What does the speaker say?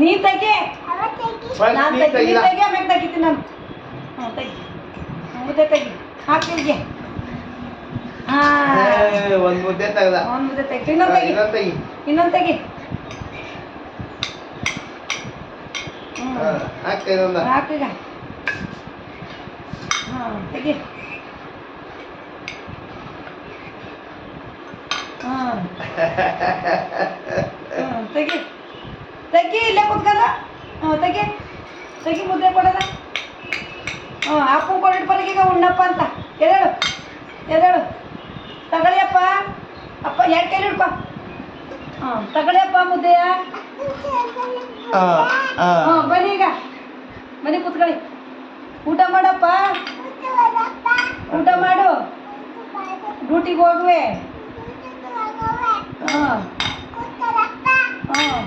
ನೀ ತೆಗಿ ಫಸ್ಟ್ ನಾನು ನೀ ತೆಗಿ ತೆಗಿಲ. ಆಮೇಲೆ ತೆಗಿತೀನಿ ನಾನು. ಹ್ಞೂ ತೆಗಿ, ಮುದ್ದೆ ತೆಗಿ, ಹಾಕಿಲ್ಗೆ. ಹಾಂ, ಒಂದ್ ಮುದ್ದೆ ತೆಗ್ದ. ಒಂದು ಮುದ್ದೆ ತೆಗಿ, ಇನ್ನೊಂದು ತೆಗಿ, ಇನ್ನೊಂದ್ ತೆಗಿ. ಇನ್ನೊಂದು ತೆಗಿ. ಹ್ಞೂ ಹಾಕ್ತ ಇನ್ನೊಂದ. ಹಾಕೀಗ. ಹಾಂ ತೆಗಿ. ಹಾಂ ಹ್ಞೂ ತೆಗಿ ತೆಗಿ, ಇಲ್ಲೇ ಕುತ್ಕಲ್ಲ. ಹ್ಞೂ ತೆಗಿ ತೆಗಿ, ಮುದ್ದೆ ಕೊಡೋದ. ಹ್ಞೂ ಅಪ್ಪು ಕೊಡಿಟ್ಟು ಬರೀಗ ಉಣ್ಣಪ್ಪ ಅಂತ. ಎದೇಳು ಎದೇಳು, ತಗೊಳ್ಳಿಯಪ್ಪ. ಅಪ್ಪ ಎರಡು ಕೈಲಿ ಹಿಡ್ಕೊ. ಹ್ಞೂ ತಗೊಳ್ಳಿಯಪ್ಪ ಮುದ್ದೆಯ. ಹ್ಞೂ ಬನ್ನಿ ಈಗ, ಬನ್ನಿ ಕುತ್ಕೊಳ್ಳಿ. ಊಟ ಮಾಡಪ್ಪ, ಊಟ ಮಾಡು. ಡ್ಯೂಟಿಗೆ ಹೋಗುವೆ. ಹಾಂ ಹಾಂ